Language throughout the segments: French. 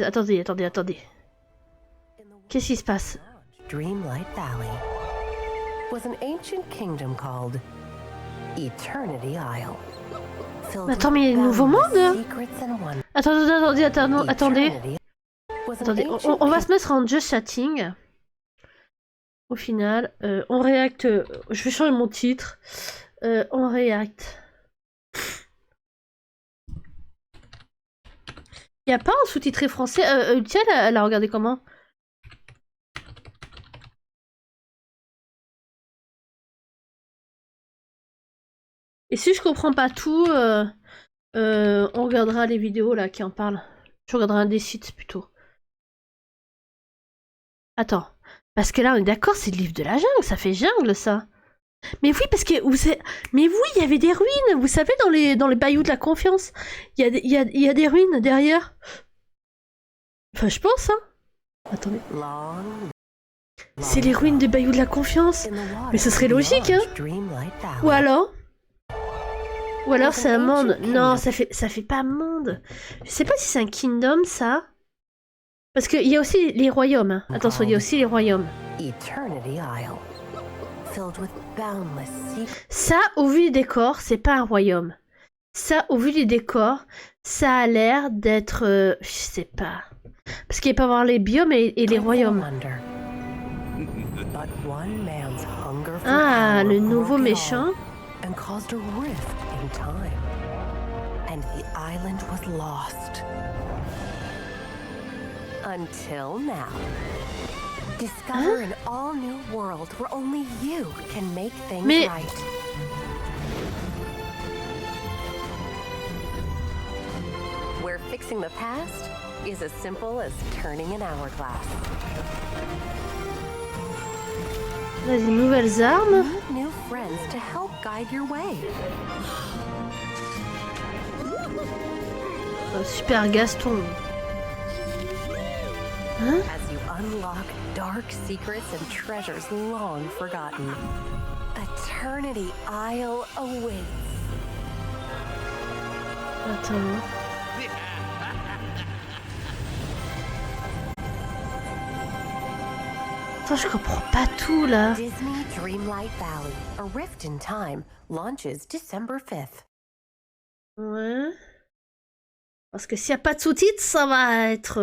Attendez, attendez, attendez. Qu'est-ce qui se passe? Dreamlightvalley was an ancient kingdom called Eternity Isle. Attends, mais il y a un nouveau monde? Attendez, attendez. Attendez, on va se mettre en just chatting. Au final, on React. Je vais changer mon titre. On React. Il n'y a pas un sous-titré français. Tiens, elle a regardé comment? Et si je comprends pas tout, on regardera les vidéos là qui en parlent. Je regarderai un des sites plutôt. Attends. Parce que là, on est d'accord, c'est le livre de la jungle, ça fait jungle, ça. Mais oui, parce que mais oui, il y avait des ruines, vous savez, dans les bayous de la confiance. Il y a des ruines derrière. Enfin, je pense, hein. Attendez. C'est les ruines des bayous de la confiance. Mais ce serait logique, hein. Ou alors c'est un monde. Non, ça fait pas un monde. Je sais pas si c'est un kingdom, ça. Parce qu'il y a aussi les royaumes. Hein. Attention, il y a aussi les royaumes. Ça, au vu des décors, c'est pas un royaume. Ça, au vu des décors, ça a l'air d'être... je sais pas. Parce qu'il peut y avoir les biomes et les royaumes. Ah, le nouveau méchant. Until now. Discover an all-new world where only you can make things right. Where fixing the past is as simple as turning an hourglass. Des nouvelles armes. New friends to help guide your way. Super Gaston. Hein? As you unlock dark secrets and treasures long forgotten, Eternity Isle awaits. Attends. Attends, je comprends pas tout là. Disneydreamlightvalley, a rift in time, launches December 5th. Ouais. Parce que s'il n'y a pas de sous-titres, ça va être...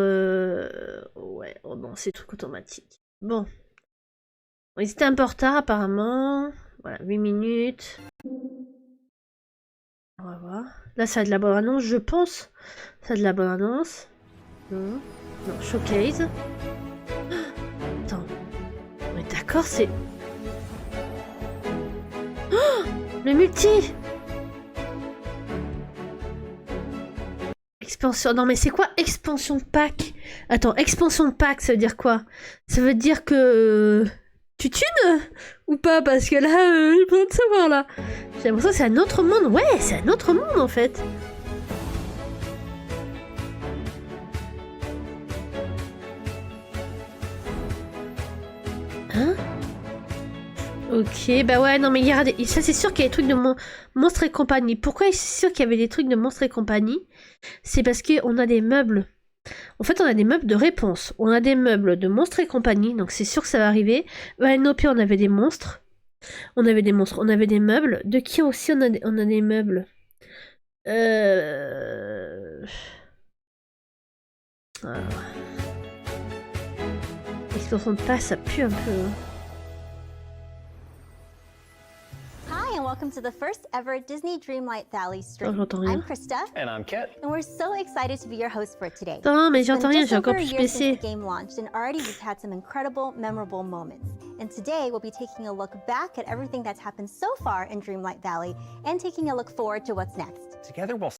Ouais, oh non, c'est truc automatique. Bon. Ils étaient un peu en retard apparemment. Voilà, 8 minutes. On va voir. Là, ça a de la bonne annonce, je pense. Ça a de la bonne annonce. Non, non, showcase. Attends. On est d'accord, c'est... Oh, le multi! Expansion. Non mais c'est quoi expansion de pack? Attends, expansion de pack, ça veut dire quoi? Ça veut dire que... Tu thunes ou pas? Parce que là, j'ai besoin de savoir là. J'ai l'impression que c'est un autre monde. Ouais, c'est un autre monde en fait. Hein? Ok, bah ouais, non mais il y a des... Ça c'est sûr qu'il y a des trucs de Monstres et compagnie. Pourquoi c'est sûr qu'il y avait des trucs de Monstres et compagnie? C'est parce qu'on a des meubles. En fait, on a des meubles de réponse. On a des meubles de Monstres et compagnie, donc c'est sûr que ça va arriver. À NOP, on avait des monstres. On avait des monstres, on avait des meubles. De qui aussi on a des meubles? Alors. Extension de passe, ça pue un peu. Hein. Welcome to the first ever Disney Dreamlight Valley stream. Oh, I'm Krista. And I'm Kit. And we're so excited to be your host for today. Non, mais j'entends rien, j'ai encore plus baissé. The game launched and already we've had some incredible, memorable moments. And today we'll be taking a look back at everything that's happened so far in Dreamlight Valley and taking a look forward to what's next. Together we'll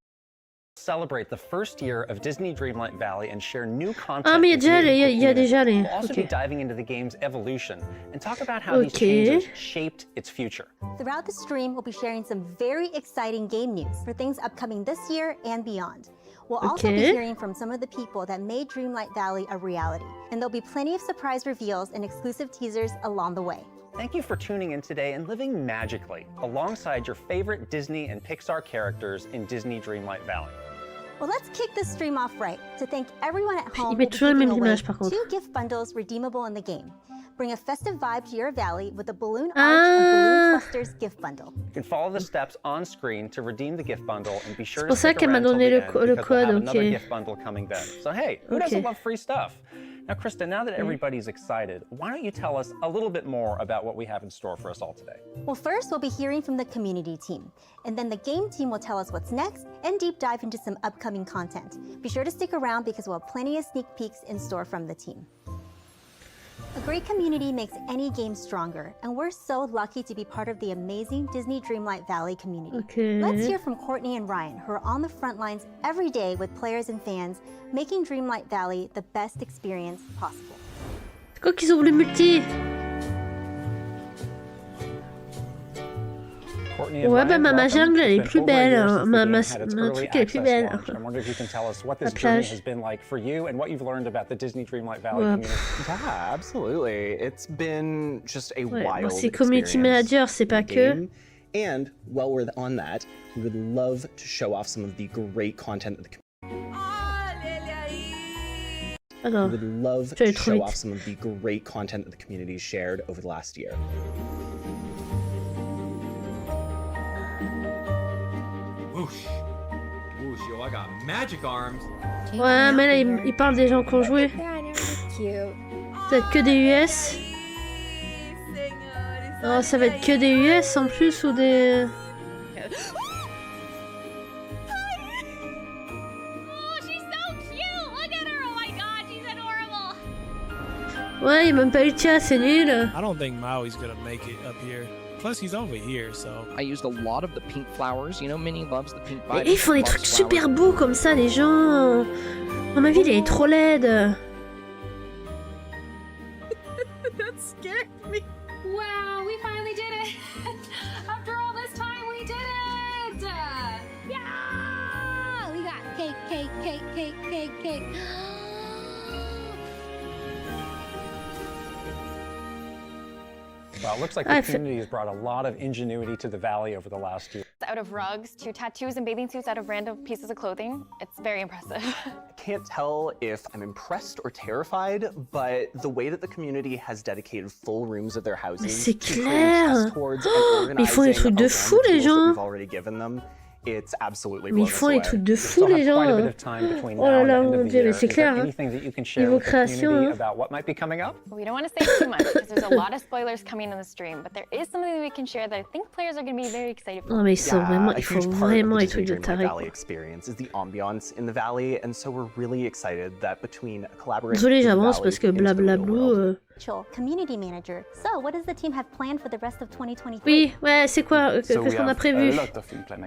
celebrate the first year of Disney Dreamlight Valley and share new content. Ah mais il y a déjà les... We'll also be diving into the game's evolution and talk about how these changes shaped its future. Throughout the stream, we'll be sharing some very exciting game news for things upcoming this year and beyond. We'll also be hearing from some of the people that made Dreamlight Valley a reality, and there'll be plenty of surprise reveals and exclusive teasers along the way. Thank you for tuning in today and living magically alongside your favorite Disney and Pixar characters in Disney Dreamlight Valley. Well, let's kick this stream off right. To thank everyone at home, Il met toujours les mêmes images par contre. 2 gift bundles redeemable in the game. Bring a festive vibe to your valley with the Balloon Arch and Balloon Clusters gift bundle. You can follow the steps on screen to redeem the gift bundle and be sure to pour ça stick qu'elle m'a around till donné the le end code, because we'll have ok. another gift bundle coming then. So hey, who doesn't Ok. love free stuff? Now, Krista, now that everybody's excited, why don't you tell us a little bit more about what we have in store for us all today? Well, first we'll be hearing from the community team, and then the game team will tell us what's next and deep dive into some upcoming content. Be sure to stick around because we'll have plenty of sneak peeks in store from the team. A great community makes any game stronger, and we're so lucky to be part of the amazing Disney Dreamlight Valley community. Ok. Let's hear from Courtney and Ryan, who are on the front lines every day with players and fans, making Dreamlight Valley the best experience possible. C'est quoi qu'ils ont voulu multi? Courtney and Ouais, Ryan, bah ma welcome. jungle elle est It's plus been over a belle. year Hein. since the Ma game had its early truc elle est plus access belle. launch. I wonder if you can tell us what this La journey plage. has been like for you and what you've learned about the Disney Dreamlight Valley Ouais. community. Yeah, absolutely. It's been just a Ouais, wild bon, c'est community experience manager, c'est pas in the que. game. And while we're on that, we would love to show off some of the great content that the Ah non. we would love Tu vas to aller trop show vite. off some of the great content that the community shared over the last year. Whoosh. Whoosh, yo, I got magic arms. Ouais, mais là il parle des gens qui ont joué. Peut-être que des US. Oh, ça va être que des US en plus ou des. Ouais, il m'a même pas eu de chat, c'est nul. I don't think Maui's gonna make it up here. Plus, he's over here, so. I used a lot of the pink flowers. You know, Minnie loves the pink Mais vibes. ils font des trucs super beaux comme ça, les gens. Oh, ma ville elle est trop laide. That scared me. Wow, we finally did it. After all this time, we did it. Yeah! We got cake, cake, cake, cake, cake, cake. Well, it looks like the community has brought a lot of ingenuity to the valley over the last year. Out of rugs to tattoos and bathing suits out of random pieces of clothing. It's very impressive. I can't tell if I'm impressed or terrified, but the way that the community has dedicated full rooms of their houses c'est to creating clair. test towards and Mais ils font des organizing trucs de around fou, the les tools that gens. we've already given them, it's absolutely Mais blown ils us font des away. trucs de We fou, still les have quite a gens. bit of time between Oh now là and the là, end mon of the Dieu, mais year. c'est Is clair, there hein. anything that you can share Niveau with the création, community hein. about what might be coming up? We don't want to say too much because there's a lot of spoilers coming in the stream, but there is something that we can share that I think players are going to be very excited for. Non mais ils sont vraiment, a ils font huge part vraiment of des the trucs de Disney taré. Dreamlight Valley experience is the ambiance in the valley, and so we're really excited that between collaboration Désolé, with the j'avance valley parce que into the real blablablou. world, Community manager. So, what does the team have planned for the rest of 2023? Oui, ouais, c'est quoi Qu'est-ce qu'on a prévu?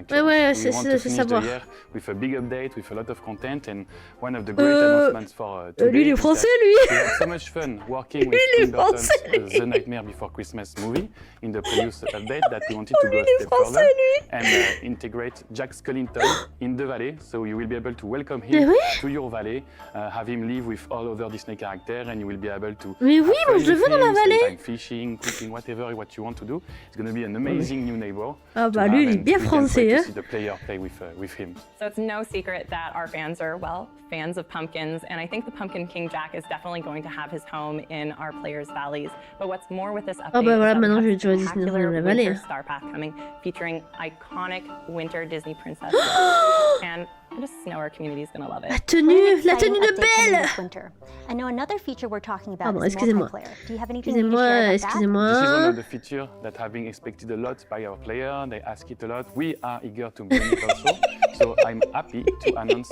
Ouais, ouais, c'est savoir. With a big update, with a lot of content, and one of the great announcements for today. Lui, il est français, lui. We had so much fun working with Tim Burton's The Nightmare Before Christmas movie in the previous update that we wanted to go a step further and integrate Jack Skellington in the valley, so you will be able to welcome him to your valley, have him live with all other Disney characters, and you will be able to. Mais oui, moi je le veux dans la vallée. Fishing, cooking, whatever what you want to do. It's going to be an amazing new neighbor. Ah bah lui, il est bien français, hein. The player play with him. So it's no secret that our fans are, well, fans of pumpkins, and I think the Pumpkin King Jack is definitely going to have his home in our players' valleys. But what's more with this update Ah bah voilà, is that maintenant je we vais have jouer à spectacular Disneydreamlightvalley. winter star path coming, featuring iconic winter Disney princesses, and I just know our community is going to love it. La tenue de Belle. Winter. I know another feature we're talking about Pardon, is excusez-moi. multiplayer. Do you have anything you can share about This is one Excusez-moi. of the features that have been expected a lot by our player. They ask it a lot. We are eager to bring it also. So I'm happy to announce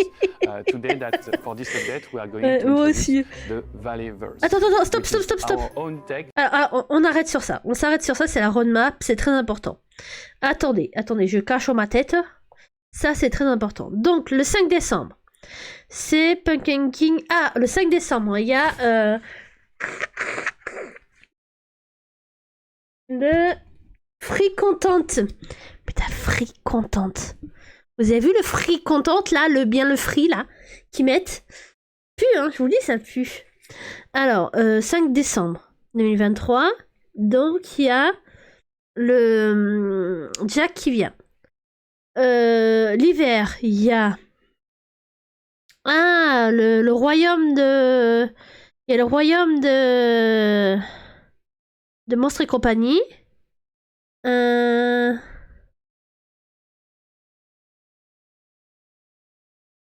today that for this update we are going to moi introduce aussi. the Valleyverse. Attends, stop, which is stop. Our own tech. Alors, on arrête sur ça. On s'arrête sur ça, c'est la roadmap, c'est très important. Attendez, je cache ma tête. Ça, c'est très important. Donc, le 5 décembre, c'est Pumpkin King. Ah, le 5 décembre, il y a le Free Content. Putain, Free Content. Vous avez vu le Free Content, là, le free, là, qu'ils mettent? Pue, hein, je vous dis, ça pue. Alors, 5 décembre 2023, donc il y a le Jack qui vient. L'hiver, il y a Ah, le royaume de... Il y a le royaume de Monstres et compagnie. Il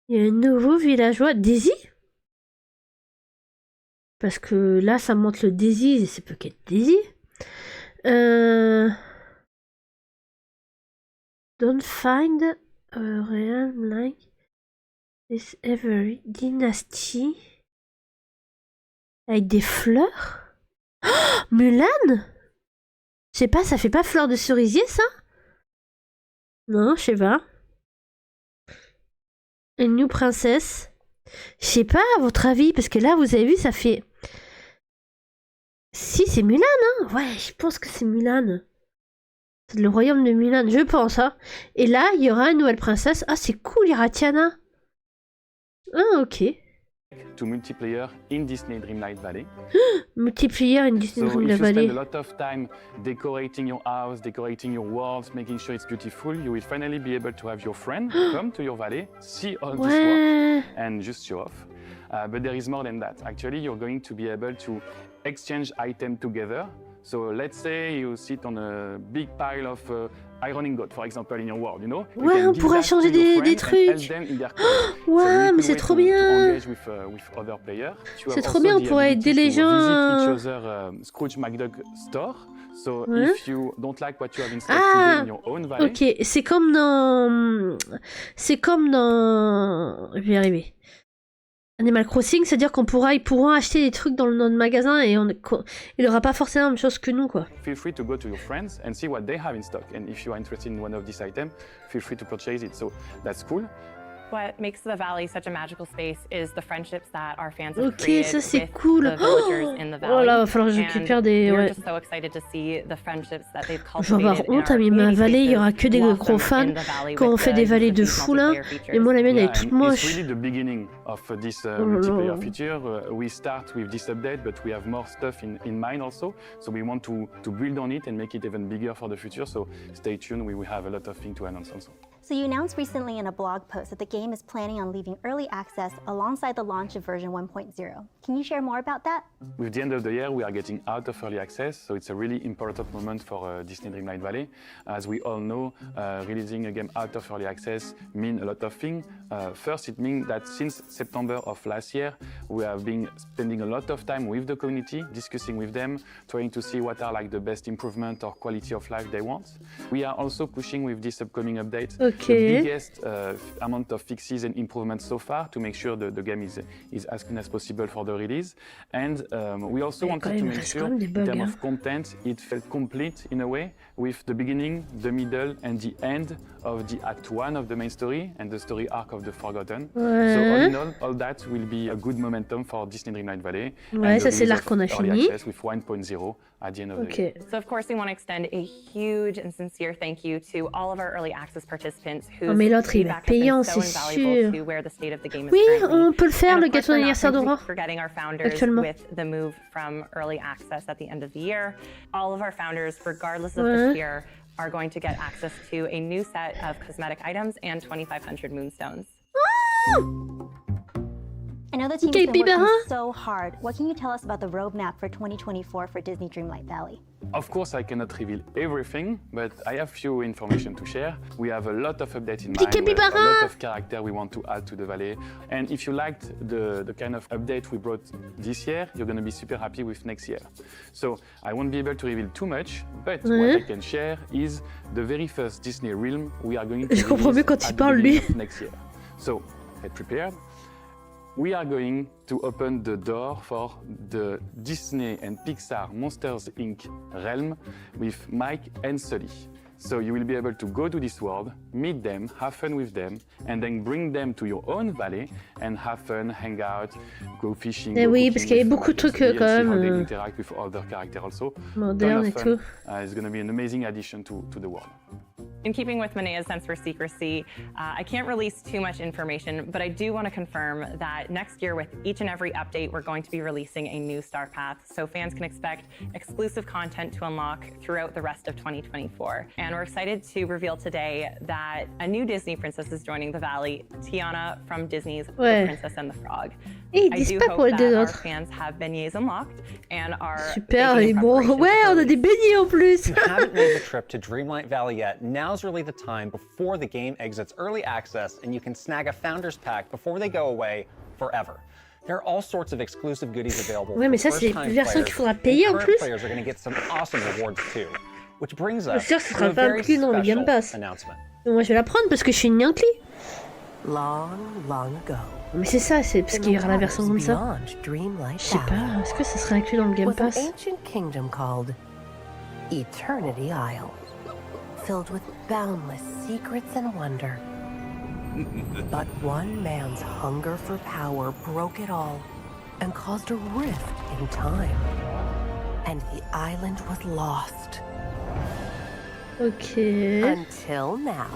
y a un nouveau villageois. Daisy? Parce que là, ça montre le Daisy. C'est peut qu'être Daisy. Don't find a realm like this every dynasty. Avec des fleurs? Oh, Mulan? Je sais pas, ça fait pas fleur de cerisier, ça? Non, je sais pas. Une new princesse. Je sais pas, à votre avis, parce que là, vous avez vu, ça fait... Si, c'est Mulan, hein? Ouais, je pense que c'est Mulan. C'est le royaume de Mulan, je pense, hein. Et là, il y aura une nouvelle princesse. Ah, c'est cool, il y aura Tiana. Ah, ok. To multiplayer in Disneydreamlightvalley. Multiplayer in Disneydreamlightvalley. So if you spend a lot of time decorating your house, decorating your walls, making sure it's beautiful, you will finally be able to have your friend come to your valley, see all this work, and just show off. But there is more than that. Actually, you're going to be able to exchange items together. So let's say you sit on a big pile of iron ingot, for example, in your world, you know? Ouais, on pourrait changer des trucs. Ouais, mais c'est trop bien. C'est trop bien, on pourrait aider les gens. Scrooge McDuck store. So if you don't like what you have installed today in your own valley. Ok, c'est comme dans... Je vais y arriver. Animal Crossing, c'est-à-dire ils pourront acheter des trucs dans notre magasin et il n'aura pas forcément la même chose que nous, quoi. Feel free to go to your friends and see what they have in stock, and if you are interested in one of these items, feel free to purchase it. So that's cool. What makes the valley such a magical space is the friendships that our fans have Ok, created ça c'est with cool. the villagers in the valley. Oh là, il va falloir que je récupère des... We're Ouais. just so excited to see the friendships that they've Je vais avoir cultivated in honte, our mais ma community vallée, il y aura spaces que des blossom gros fans in the valley quand on with fait des the vallées de different fou là. multiplayer features. Et moi la mienne elle est Yeah, toute and moche. it's really the beginning of this là multiplayer là. feature. We start with this update, but we have more stuff in mind also. So we want to build on it and make it even bigger for the future. So stay tuned. We will have a lot of things to announce also. So you announced recently in a blog post that the game is planning on leaving early access alongside the launch of version 1.0. Can you share more about that? With the end of the year, we are getting out of early access, so it's a really important moment for Disney Dreamlight Valley. As we all know, releasing a game out of early access means a lot of things. First, it means that since September of last year, we have been spending a lot of time with the community, discussing with them, trying to see what are like the best improvement or quality of life they want. We are also pushing with this upcoming update the biggest amount of fixes and improvements so far to make sure the game is as clean as possible for the release. And we also wanted to make sure in terms of content, it felt complete in a way with the beginning, the middle, and the end of the Act 1 of the main story and the story arc of the Forgotten. So all in all that will be a good momentum for Disney Dreamlight Valley. Ouais, ça c'est l'arc qu'on a fini. With 1.0 at the end of the year. So of course we want to extend a huge and sincere thank you to all of our early access participants whose Oh mais l'autre il va être payant, c'est sûr. Oui, on peut le faire, le gâteau d'anniversaire d'Aurore. Actuellement. With the move from early access at the end of the year, all of our founders, regardless of the tier, are going to get access to a new set of cosmetic items and 2,500 moonstones. I know the team's been working so hard. What can you tell us about the roadmap for 2024 for Disney Dreamlight Valley? Of course, I cannot reveal everything, but I have few information to share. We have a lot of updates in mind, a lot of character we want to add to the valley. And if you liked the kind of update we brought this year, you're going to be super happy with next year. So I won't be able to reveal too much, but what I can share is the very first Disney realm we are going to release at the beginning of next year. So get prepared. We are going to open the door for the Disney and Pixar Monsters Inc. realm with Mike and Sully. So you will be able to go to this world, meet them, have fun with them, and then bring them to your own valley and have fun, hang out, go fishing. Et oui, parce qu'il y avait beaucoup de trucs quand même. They interact with other characters also. Moderne et tout. It's going to be an amazing addition to the world. In keeping with Manea's sense for secrecy, I can't release too much information, but I do want to confirm that next year with each and every update, we're going to be releasing a new star path, so fans can expect exclusive content to unlock throughout the rest of 2024. And we're excited to reveal today that a new Disney princess is joining the Valley, Tiana from Disney's The Princess and the Frog. I do hope that our fans have beignets unlocked and are super, et bon, ouais, on a des beignets en plus. If you haven't made the trip to Dreamlight Valley yet, now's really the time before the game exits early access and you can snag a Founders Pack before they go away forever. There are all sorts of exclusive goodies available. Ouais, mais ça, c'est les versions qu'il faudra payer en plus. Players are going to get some awesome rewards too, which brings us to to a very special announcement. Moi, je vais la prendre parce que je suis une Yankee. Long, long ago. Mais c'est ça, c'est parce qu'il y aura la version comme ça. Je sais pas, est-ce que ça serait inclus dans le Game Pass? An ancient kingdom called Eternity Isle, filled with boundless secrets and wonder. But one man's hunger for power broke it all and caused a rift in time. And the island was lost. Okay. Until now.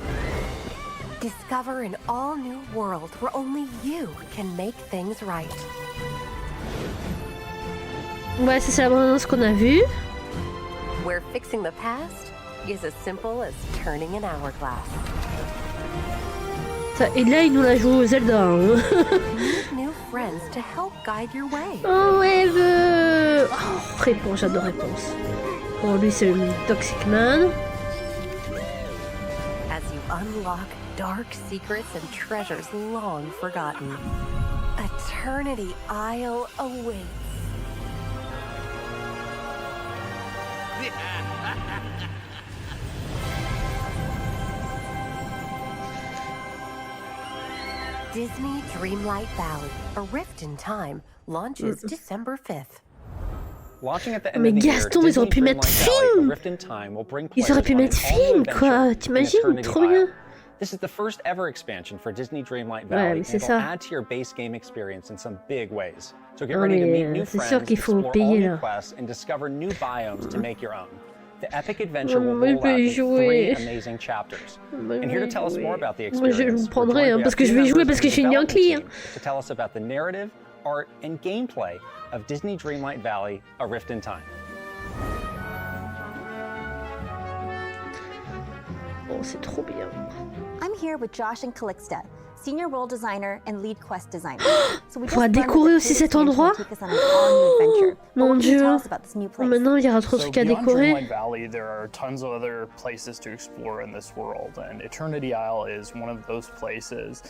Discover an all-new world where only you can make things right. Ouais, c'est la bande-annonce qu'on a vue. Where fixing the past is as simple as turning an hourglass. Ça, et là, il nous la joue Zelda. Hein. New friends to help guide your way. Oh, Eve. Oh, réponse, j'adore réponse. Bon, lui, c'est le Toxic Man. As you unlock dark secrets and treasures long forgotten, Eternity Isle awaits. Disney Dreamlight Valley, A Rift in Time, launches December 5th. Mais Gaston, ils auraient pu mettre film. Ils auraient pu mettre film, quoi. T'imagines? Trop bien. This is the first ever expansion for Disney Dreamlight Valley, and it'll add to your base game experience in some big ways. So get ready to meet new friends, explore all new quests, and discover new biomes to make your own. The epic adventure will roll out in 3 amazing chapters. And here to tell us more about the experience, je le prendrai, hein, parce que je vais jouer parce que je suis une Yankee. To tell us about the narrative, art, and gameplay of Disney Dreamlight Valley, A Rift in Time. Oh, c'est trop bien. I'm here with Josh and Calixta, senior world designer and lead quest designer. So we On va décorer aussi cet endroit. Mon Dieu. Maintenant, il y aura trop de trucs à décorer. Dreamlight Valley, there are tons of other places to explore in this world, and Eternity Isle is one of those places.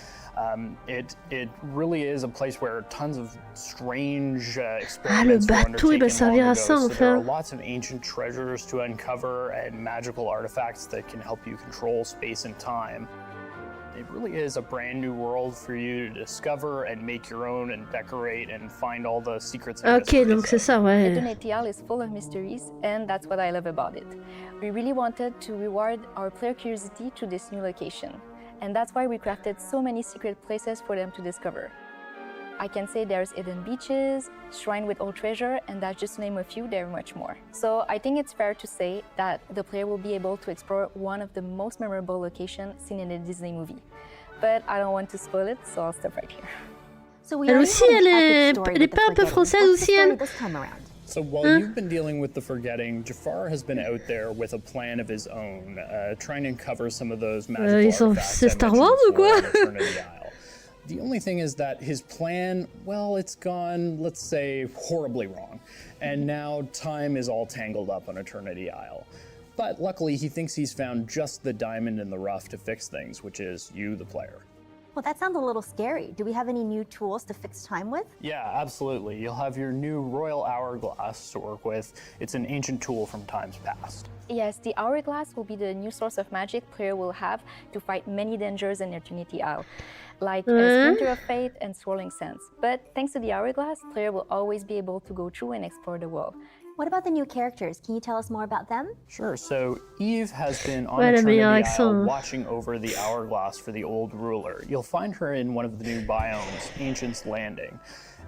It really is a place where tons of strange experiments were undertaken long ago. So there are lots of ancient treasures to uncover and magical artifacts that can help you control space and time. It really is a brand new world for you to discover and make your own and decorate and find all the secrets and mysteries. Donc c'est ça, ouais. Eternity Isle is full of mysteries, and that's what I love about it. We really wanted to reward our player curiosity to this new location, and that's why we crafted so many secret places for them to discover. I can say there's hidden beaches, shrine with old treasure, and that's just to name a few, there are much more. So I think it's fair to say that the player will be able to explore one of the most memorable locations seen in a Disney movie. But I don't want to spoil it, so I'll stop right here. So we elle aussi, elle est pas un peu française aussi, elle? So while you've been dealing with the forgetting, Jafar has been out there with a plan of his own, trying to uncover some of those magical artifacts c'est Star Wars ou quoi? The only thing is that his plan, well, it's gone, let's say, horribly wrong. And now time is all tangled up on Eternity Isle. But luckily, he thinks he's found just the diamond in the rough to fix things, which is you, the player. Well, that sounds a little scary. Do we have any new tools to fix time with? Yeah, absolutely. You'll have your new Royal Hourglass to work with. It's an ancient tool from times past. Yes, the Hourglass will be the new source of magic player will have to fight many dangers in Eternity Isle, like a Splinter of Fate and Swirling Sands. But thanks to the Hourglass, player will always be able to go through and explore the world. What about the new characters? Can you tell us more about them? Sure. So Eve has been on Eternity Isle watching over the Hourglass for the old ruler. You'll find her in one of the new biomes, Ancient's Landing.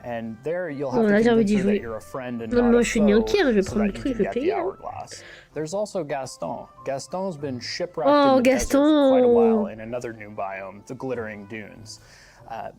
And there you'll Bon, have là, to j'ai envie convince d'y her that jouer. you're a friend and Non, not moi a je suis foe, gnocchi, hein, je vais so prendre le that you truc, can je vais get the payer. Hein. hourglass. There's also Gaston. Gaston's been shipwrecked Oh, in the desert for quite a while Gaston! in another new biome, the Glittering Dunes.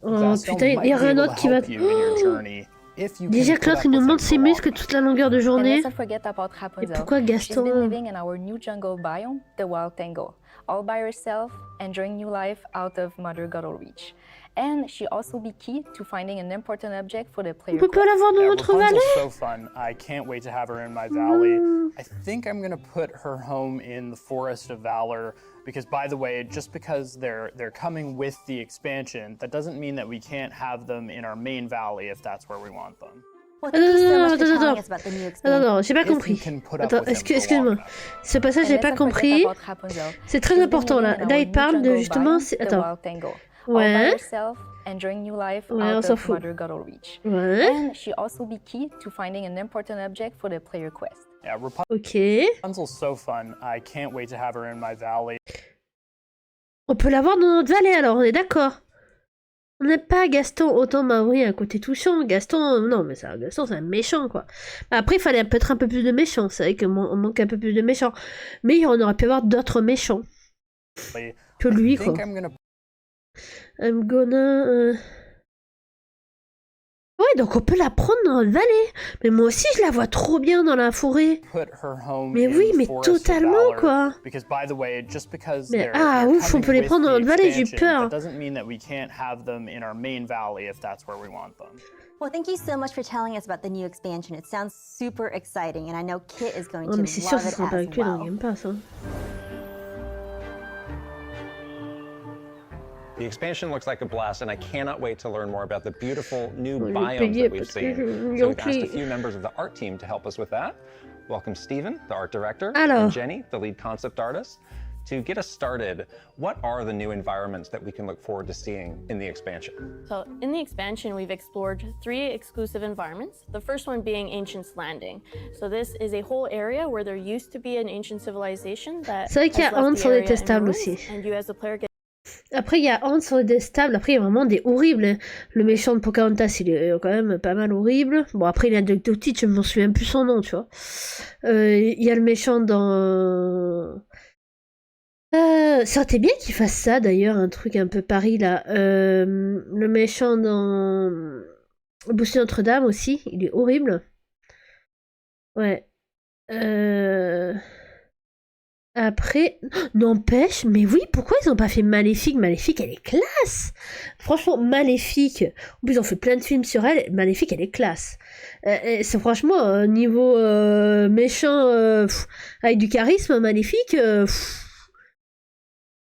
Oh Gaston putain, might il y be a un able autre to qui va... help you in your journey if you Déjà can que put l'autre up il nous with him montre for ses long muscles enough. toute la longueur de And journée. let's not forget about Et Rapunzel. pourquoi She's been Gaston? living in our new jungle biome, the Wild Tangle, all by herself, enjoying new life out of Mother Gothel reach. And she also be key to finding an important object for the On player peut pas l'avoir dans notre Rapunzel's vallée? so fun. I can't wait to have her in my valley. I think I'm gonna put her home in the Forest of Valor because, by the way, just because they're coming with the expansion, that doesn't mean that we can't have them in our main valley if that's where we want them. Well, thank you so much for Attends, telling us about the new expansion. non, j'ai pas If you compris. can put up Attends, with him for long excuse-moi. enough. Ce passage, And j'ai let's pas not forget compris. about Rapunzel. C'est très She's been important là. living in Là, our il new parle de jungle justement. biome, the Attends. Wild Tangle, all by Ouais. herself, enjoying new life Ouais, on out s'en of fout. Mother Gothel reach. Ouais. And she also be key to finding an important object for the player quest. Yeah, Ok. Rapunzel's so fun. I can't wait to have her in my valley. On peut l'avoir dans notre vallée alors, on est d'accord. On n'aime pas Gaston, autant Maori un côté touchant. Gaston, non, mais ça, Gaston, c'est un méchant, quoi. Après, il fallait peut-être un peu plus de méchants. C'est vrai qu'on manque un peu plus de méchants. Mais on aurait pu avoir d'autres méchants. Que lui, quoi. I'm gonna... Ouais, donc on peut la prendre dans notre vallée. Mais moi aussi, je la vois trop bien dans la forêt. Mais oui, mais totalement, quoi. Mais ah, ouf, on peut les prendre dans notre vallée, j'ai eu peur. Well, thank you so much for telling us about the new expansion. It sounds super exciting, and I know Kit is going Oh, to mais c'est sûr love que ça it sera pas as inclus dans le well. Game Pass, hein. The expansion looks like a blast, and I cannot wait to learn more about the beautiful new Je vais biomes payer that we've parce que seen. je- So we've asked a few members of the art team to help us with that. Welcome Stephen, the art director, Alors. and Jenny, the lead concept artist. To get us started, what are the new environments that we can look forward to seeing in the expansion? So in the expansion, we've explored 3 exclusive environments. The first one being Ancient's Landing. So this is a whole area where there used to be an ancient civilization that C'est vrai qu'il y a has left Hans the sur area les in testables ruins, aussi. and you as the player get Après, il y a Hans sur les testables. Après, il y a vraiment des horribles. Hein. Le méchant de Pocahontas, il est quand même pas mal horrible. Bon, après, il y a Duck Teach, je m'en souviens plus son nom, tu vois. Il y a le méchant dans... ça aurait été bien qu'il fasse ça, d'ailleurs, un truc un peu Paris, là. Le méchant dans... Boussy Notre-Dame aussi, il est horrible. Ouais. Après, n'empêche, mais oui, pourquoi ils ont pas fait Maléfique? Maléfique, elle est classe! Franchement, Maléfique, en plus, on fait plein de films sur elle, Maléfique, elle est classe. C'est franchement, niveau méchant, avec du charisme, Maléfique,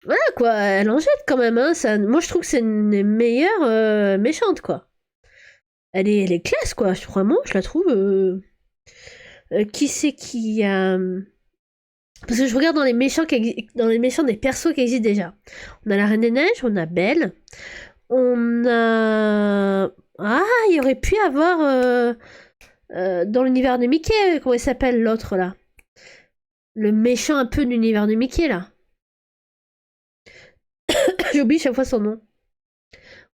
voilà, quoi, elle en jette quand même, hein. Ça, moi, je trouve que c'est une des meilleures méchantes, quoi. Elle est classe, quoi, vraiment, je la trouve... qui c'est qui a... Parce que je regarde dans les méchants des persos qui existent déjà. On a la Reine des Neiges, on a Belle, on a... Ah, il y aurait pu avoir... dans l'univers de Mickey, comment il s'appelle l'autre, là? Le méchant un peu de l'univers de Mickey, là. J'oublie chaque fois son nom.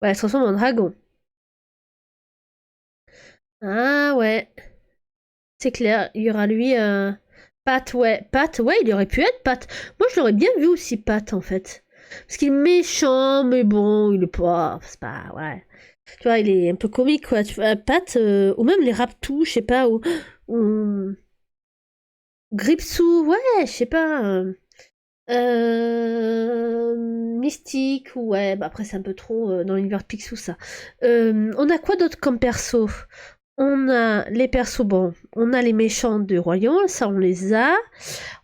Ouais, elle se ressemble à un dragon. Ah, ouais. C'est clair, il y aura lui... Pat, ouais, il aurait pu être Pat. Moi, je l'aurais bien vu aussi, Pat, en fait. Parce qu'il est méchant, mais bon, il est pas... C'est pas... Ouais. Tu vois, il est un peu comique, quoi. Tu vois, Pat, ou même les Raptous, je sais pas, ou... Gripsou, ouais, je sais pas... Mystique, ouais, bah après, c'est un peu trop dans l'univers de Picsou, ça. On a quoi d'autre comme perso? On a les persos, bon, on a les méchants de Royan, ça on les a.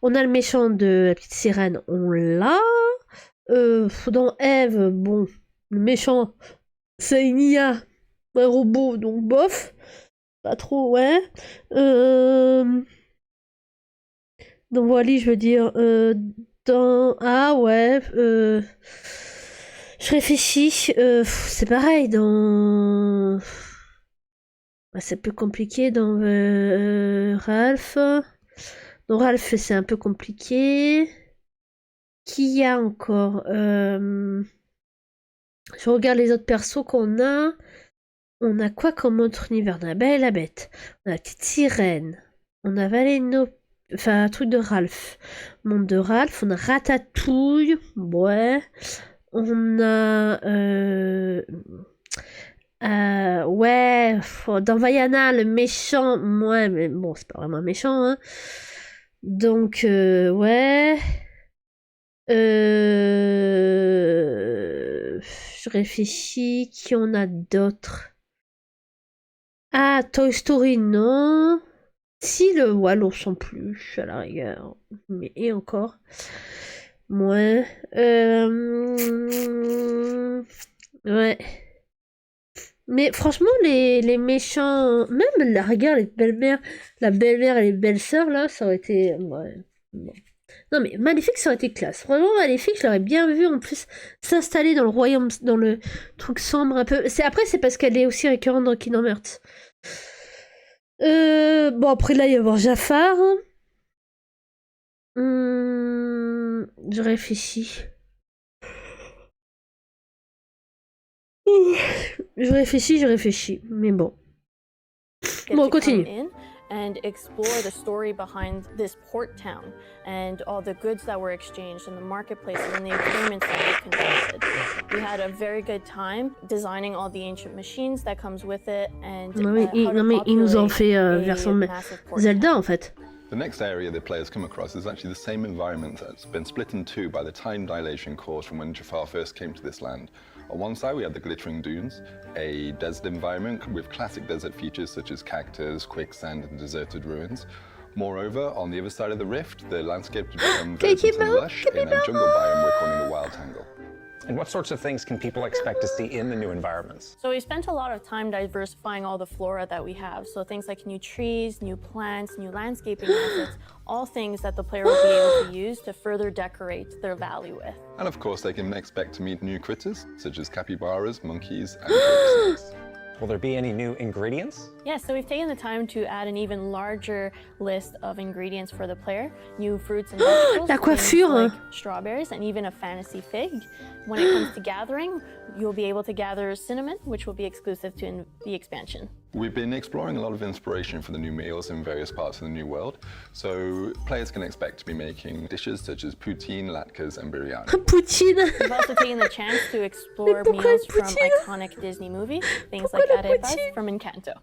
On a le méchant de la petite sirène, on l'a. Dans Eve, bon, le méchant, c'est une IA, un robot, donc bof. Pas trop, ouais. Dans Wally, je veux dire, dans... Ah ouais, je réfléchis, c'est pareil, dans... C'est plus compliqué dans Ralph. Dans Ralph, c'est un peu compliqué. Qui y a encore Je regarde les autres persos qu'on a. On a quoi comme autre univers? On a Belle et la Bête. On a la petite sirène. On a Valeno... Enfin, un truc de Ralph. Monde de Ralph. On a Ratatouille. Ouais. On a... ouais. Dans Vaiana, le méchant... Ouais, mais bon, c'est pas vraiment méchant, hein. Donc, ouais. Je réfléchis. Qui on a d'autres? Ah, Toy Story, non. Si, le Wallo sans plus, à la rigueur. Mais et encore. Ouais. Ouais. Mais franchement, les méchants... Même la rigueur, les belles-mères... La belle-mère et les belles-sœurs, là, ça aurait été... Ouais. Bon. Non mais Maléfique ça aurait été classe. Vraiment Maléfique je l'aurais bien vu en plus s'installer dans le royaume, dans le truc sombre un peu. Après c'est parce qu'elle est aussi récurrente dans Kingdom Hearts. Bon après là il va y avoir Jafar. Je réfléchis. Je réfléchis. Mais bon. Bon on continue. And explore the story behind this port town and all the goods that were exchanged and the marketplaces and the agreements that we conducted. We had a very good time designing all the ancient machines that comes with it and non mais ils nous ont fait version Zelda en fait. The next area the players come across is actually the same environment that's been split in two by the time dilation caused from when Jafar first came to this land. On one side we have the glittering dunes, a desert environment with classic desert features such as cactus, quicksand and deserted ruins. Moreover, on the other side of the rift, the landscape becomes verdant and lush in a jungle biome we're calling the Wild Tangle. And what sorts of things can people expect to see in the new environments? So we spent a lot of time diversifying all the flora that we have. So things like new trees, new plants, new landscaping assets, all things that the player will be able to use to further decorate their valley with. And of course, they can expect to meet new critters, such as capybaras, monkeys, and snakes. Will there be any new ingredients? Yes, so we've taken the time to add an even larger list of ingredients for the player. New fruits and vegetables, la coiffure, like strawberries, and even a fantasy fig. When it comes to gathering, you'll be able to gather cinnamon, which will be exclusive to the expansion. We've been exploring a lot of inspiration for the new meals in various parts of the new world, so players can expect to be making dishes such as poutine, latkes, and biryani. Poutine. We've also taken the chance to explore meals from iconic Disney movies, things like arepas from Encanto.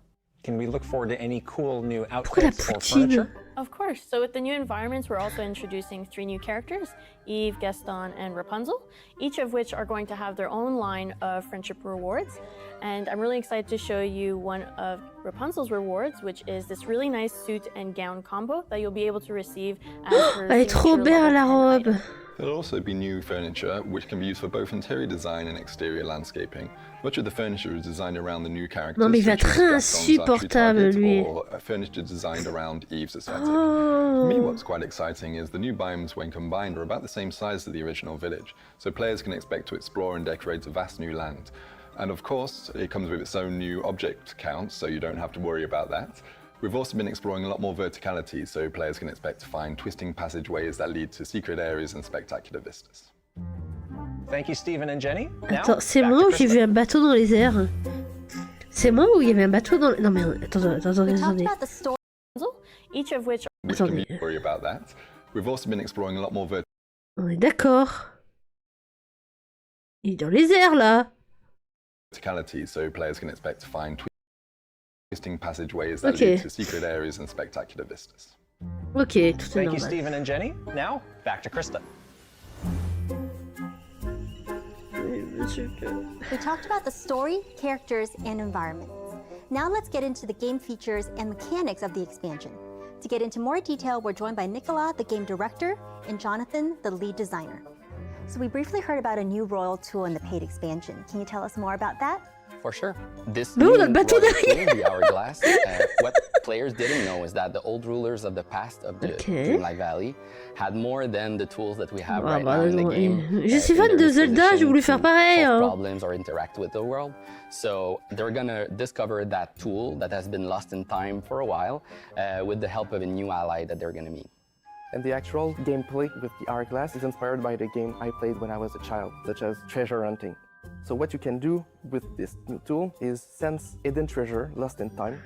Can we look forward to any cool new outfits or furniture? Of course. So with the new environments, we're also introducing 3 new characters, Eve, Gaston, and Rapunzel, each of which are going to have their own line of friendship rewards. And I'm really excited to show you one of Rapunzel's rewards, which is this really nice suit and gown combo that you'll be able to receive as her Elle est trop belle la robe. There'll also be new furniture, which can be used for both interior design and exterior landscaping. Much of the furniture is designed around the new characters. Non mais il va être insupportable lui. Or furniture designed around Eve's aesthetic. For me, what's quite exciting is the new biomes, when combined, are about the same size as the original village, so players can expect to explore and decorate a vast new land. And of course, it comes with its own new object count, so you don't have to worry about that. We've also been exploring a lot more verticality, so players can expect to find twisting passageways that lead to secret areas and spectacular vistas. Thank you, Stephen and Jenny. Attends, c'est moi où j'ai vu un bateau dans les airs? C'est moi où il y avait un bateau dans... Non mais attendez. Each of which... Attendez. Worry about that. We've also been exploring a lot more On est d'accord. Il est dans les airs là. Verticality, so players can expect to find twisting passageways that lead to secret areas and spectacular vistas. Ok, tout est normal. Thank you, Stephen and Jenny. Now, back to Krista. We talked about the story, characters, and environments. Now let's get into the game features and mechanics of the expansion. To get into more detail, we're joined by Nicolas, the game director, and Jonathan, the lead designer. So we briefly heard about a new royal tool in the paid expansion. Can you tell us more about that? For sure. This new royal tool, the hourglass, what players didn't know is that the old rulers of the past of the Dreamlight Valley had more than the tools that we have right now in the game. Je suis fan de Zelda, j'ai voulu faire pareil. Problems or interact with the world. So they're gonna discover that tool that has been lost in time for a while with the help of a new ally that they're gonna meet. And the actual gameplay with the hourglass is inspired by the game I played when I was a child, such as treasure hunting. So what you can do with this new tool is sense hidden treasure lost in time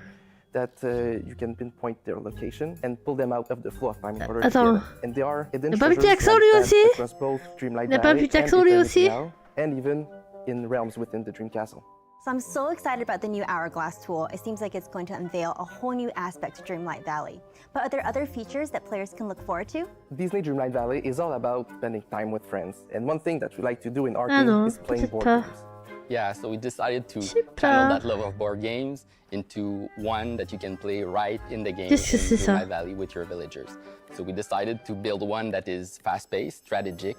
that you can pinpoint their location and pull them out of the flow of time in order to get them. And they are hidden treasures across both Dreamlight Valley and even in realms within the Dream Castle. So I'm so excited about the new Hourglass tool. It seems like it's going to unveil a whole new aspect to Dreamlight Valley. But are there other features that players can look forward to? Disney Dreamlight Valley is all about spending time with friends. And one thing that we like to do in our team is playing board games. Yeah, so we decided to channel that love of board games into one that you can play right in the game in Dreamlight Valley with your villagers. So we decided to build one that is fast-paced, strategic,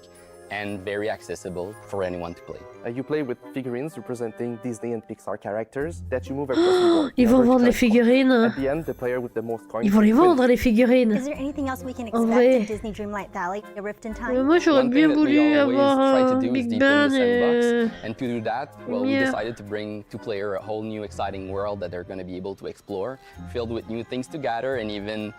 and very accessible for anyone to play. You play with figurines representing Disney and Pixar characters that you move across the board. Ils vont vendre les figurines. At the end, the player with the most coins. Ils vont les vendre les figurines. Is there anything else we can expect in Disney Dreamlight Valley, A Rift in Time? Moi j'aurais bien voulu avoir un Big Ben and to do that, well, we decided to bring to player a whole new exciting world that they're going to be able to explore, filled with new things to gather and even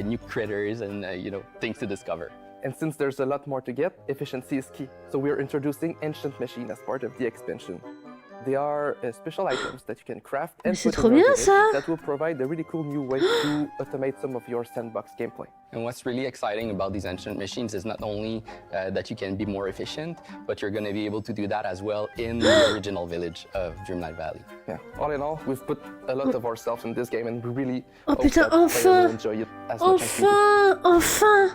new critters and you know, things to discover. And since there's a lot more to get, efficiency is key. So we're introducing Ancient Machine as part of the expansion. They are special items that you can craft and put in your village that will provide a really cool new way to automate some of your sandbox gameplay. And what's really exciting about these ancient machines is not only that you can be more efficient, but you're going to be able to do that as well in the original village of Dreamlight Valley. Yeah, all in all, we've put a lot of ourselves in this game and we really hope that players will enjoy it as much as we do.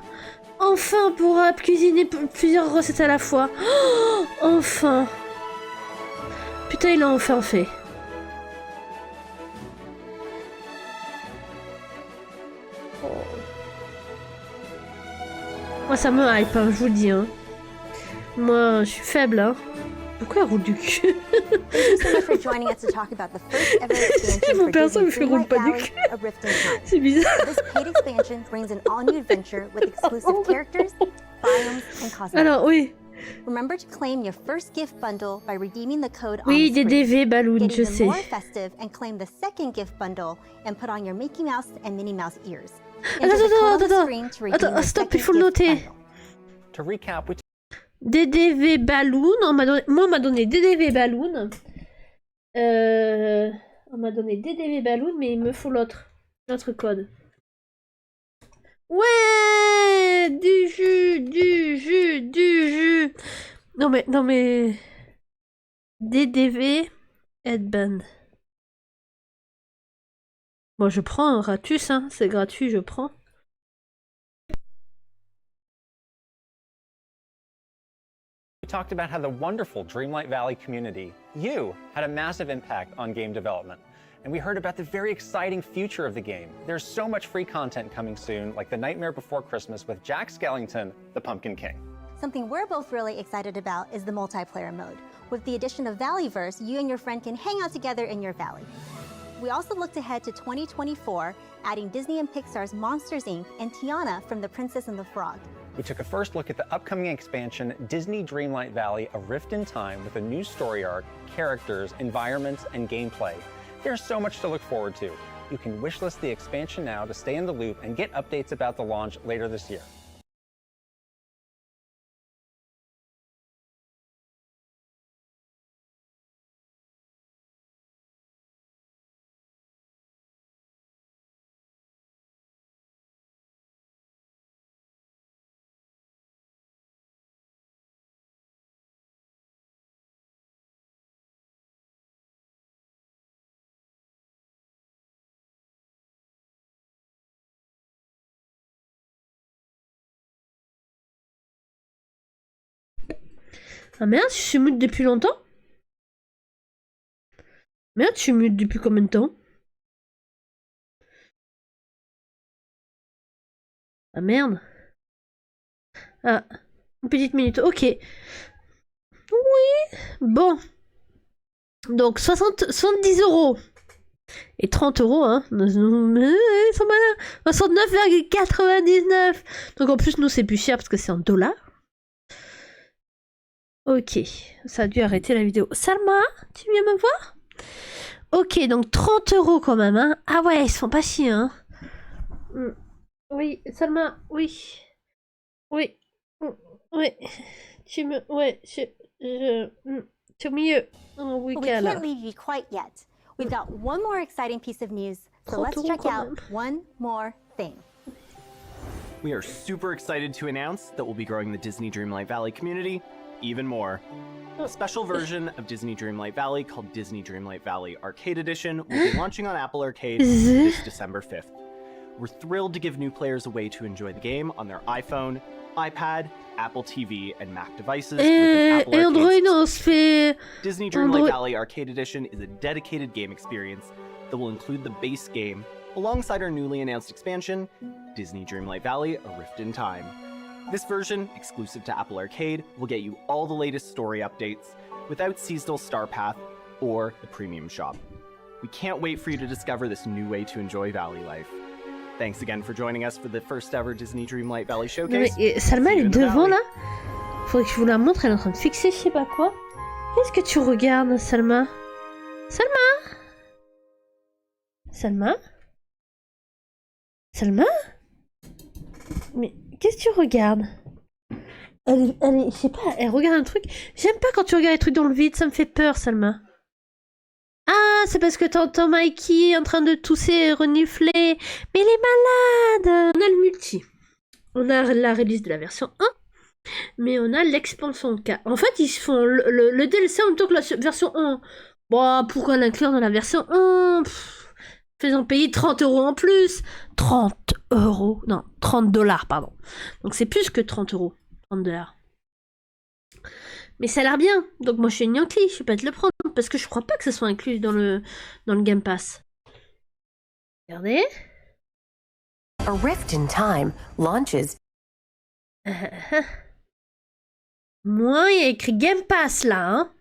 Enfin, on pourra cuisiner plusieurs recettes à la fois. Oh, enfin. Putain, il a enfin fait. Oh. Moi, ça me hype, hein, je vous le dis. Hein. Moi, je suis faible. Hein. Pourquoi elle roule du cul? Mon perso me fait rouler pas du cul. C'est bizarre. Alors, oui. Remember to claim your first gift bundle by redeeming the code oui, des DV balloons, je sais. More festive and claim the second gift bundle and put on your Mickey Mouse and Minnie Mouse ears. Attends, stop, il faut le noter. To recap, we DDV balloon, moi on m'a donné DDV balloon. On m'a donné DDV balloon, mais il me faut l'autre code. Ouais, du jus. Non mais DDV headband. Moi je prends un ratus, hein, c'est gratuit, je prends. Talked about how the wonderful Dreamlight Valley community, you, had a massive impact on game development. And we heard about the very exciting future of the game. There's so much free content coming soon, like The Nightmare Before Christmas with Jack Skellington, the Pumpkin King. Something we're both really excited about is the multiplayer mode. With the addition of Valleyverse, you and your friend can hang out together in your valley. We also looked ahead to 2024, adding Disney and Pixar's Monsters, Inc. and Tiana from The Princess and the Frog. We took a first look at the upcoming expansion, Disney Dreamlight Valley, A Rift in Time, with a new story arc, characters, environments, and gameplay. There's so much to look forward to. You can wishlist the expansion now to stay in the loop and get updates about the launch later this year. Ah merde, je suis mute depuis longtemps? Merde, je suis mute depuis combien de temps? Ah merde. Ah, une petite minute, ok. Oui, bon. Donc 70 € et 30 €, hein. Ils sont malins. 69,99. Donc en plus, nous, c'est plus cher parce que c'est en dollars. Ok, ça a dû arrêter la vidéo. Salma, tu viens me voir? Ok, donc 30 € quand même, hein. Ah ouais, ils se font pas chier, hein. Oui, Salma, oui. Oui. Oui. Tu C'est au milieu. Oh, oui, But we can't leave you quite yet. We've got one more exciting piece of news, so let's check out one more thing. We are super excited to announce that we'll be growing the Disney Dreamlight Valley community even more. A special version of Disney Dreamlight Valley called Disney Dreamlight Valley Arcade Edition will be launching on Apple Arcade this December 5th. We're thrilled to give new players a way to enjoy the game on their iPhone, iPad, Apple TV, and Mac devices with an Apple Arcade. Disney Dreamlight Valley Arcade Edition is a dedicated game experience that will include the base game alongside our newly announced expansion, Disney Dreamlight Valley: A Rift in Time. This version, exclusive to Apple Arcade, will get you all the latest story updates without seasonal star path or the premium shop. We can't wait for you to discover this new way to enjoy Valley life. Thanks again for joining us for the first ever Disney Dreamlight Valley Showcase. Mais Salma, elle est devant là. Faudrait que je vous la montre, elle est en train de fixer je sais pas quoi. Qu'est-ce que tu regardes, Salma? Salma? Salma? Salma? Mais qu'est-ce que tu regardes? Elle je sais pas, elle regarde un truc. J'aime pas quand tu regardes les trucs dans le vide, ça me fait peur, Salma. Ah, c'est parce que t'entends Mikey en train de tousser et renifler. Mais il est malade! On a le multi. On a la release de la version 1. Mais on a l'expansion 4. En fait, ils font le DLC en même temps que la version 1. Bon, pourquoi l'inclure dans la version 1? Faisons payer 30 € en plus. 30 €. Non, 30 $, pardon. Donc c'est plus que 30 €. 30 $. Mais ça a l'air bien. Donc moi je suis une Yankee, je vais pas te le prendre. Parce que je crois pas que ce soit inclus dans le Game Pass. Regardez. A Rift in Time launches. Moi, il y a écrit Game Pass là, hein.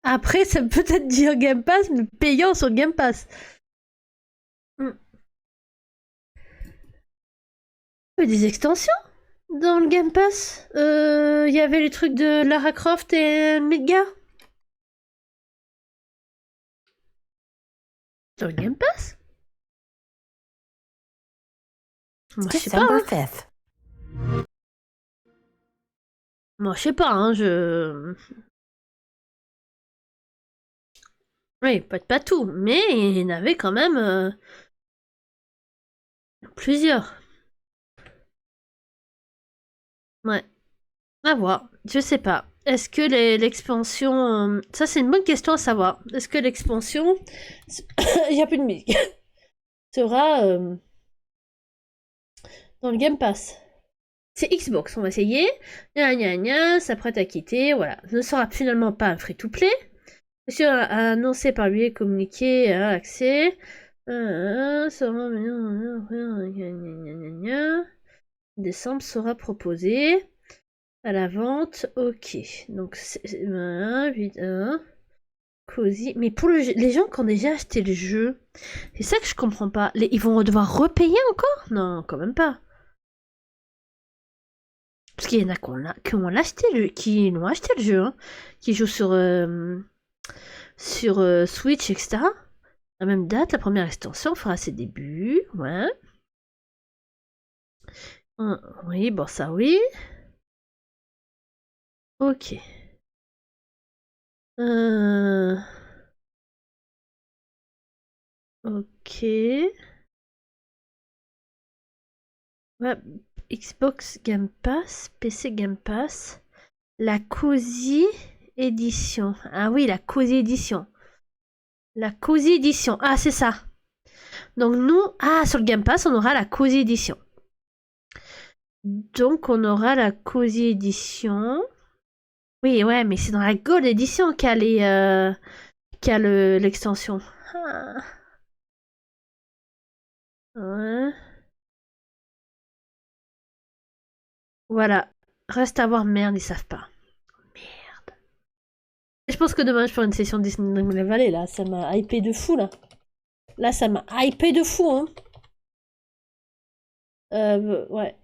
Après, ça peut être dire Game Pass, mais payant sur Game Pass. Il y a des extensions dans le Game Pass. Il y avait les trucs de Lara Croft et Midgar. Dans le Game Pass? Moi, je sais pas. Hein. Moi, je sais pas, hein, Oui, peut-être pas tout, mais il y en avait quand même plusieurs. Ouais. À voir. Je sais pas. Est-ce que l'expansion... Ça, c'est une bonne question à savoir. Est-ce que l'expansion... Il n'y a plus de musique. Sera dans le Game Pass. C'est Xbox, on va essayer. Gna gna gna, s'apprête à quitter. Voilà. Ne sera finalement pas un free-to-play. Monsieur a annoncé par lui et communiqué à accès. Décembre sera proposé à la vente. Ok. Donc c'est 8, Cozy. Mais pour les gens qui ont déjà acheté le jeu, c'est ça que je comprends pas. Ils vont devoir repayer encore? Non, quand même pas. Parce qu'il y en a qui l'ont acheté le jeu, hein, qui jouent sur Switch, etc. À la même date, la première extension fera ses débuts. Ouais. Oui, bon, ça oui. Ok. Ok. Ouais, Xbox Game Pass, PC Game Pass. La Cozy Edition. Ah oui, la Cozy Edition. La Cozy Edition. Ah, c'est ça. Donc nous... Ah, sur le Game Pass, on aura la Cozy Edition. Donc on aura la Cozy Edition. Oui, ouais, mais c'est dans la Gold Edition qu'a l'extension. Ah. Ouais. Voilà. Reste à voir. Merde, ils savent pas. Merde. Je pense que demain je ferai une session de Disneydreamlightvalley là. Ça m'a hypé de fou là. Là, ça m'a hypé de fou, hein. Ouais.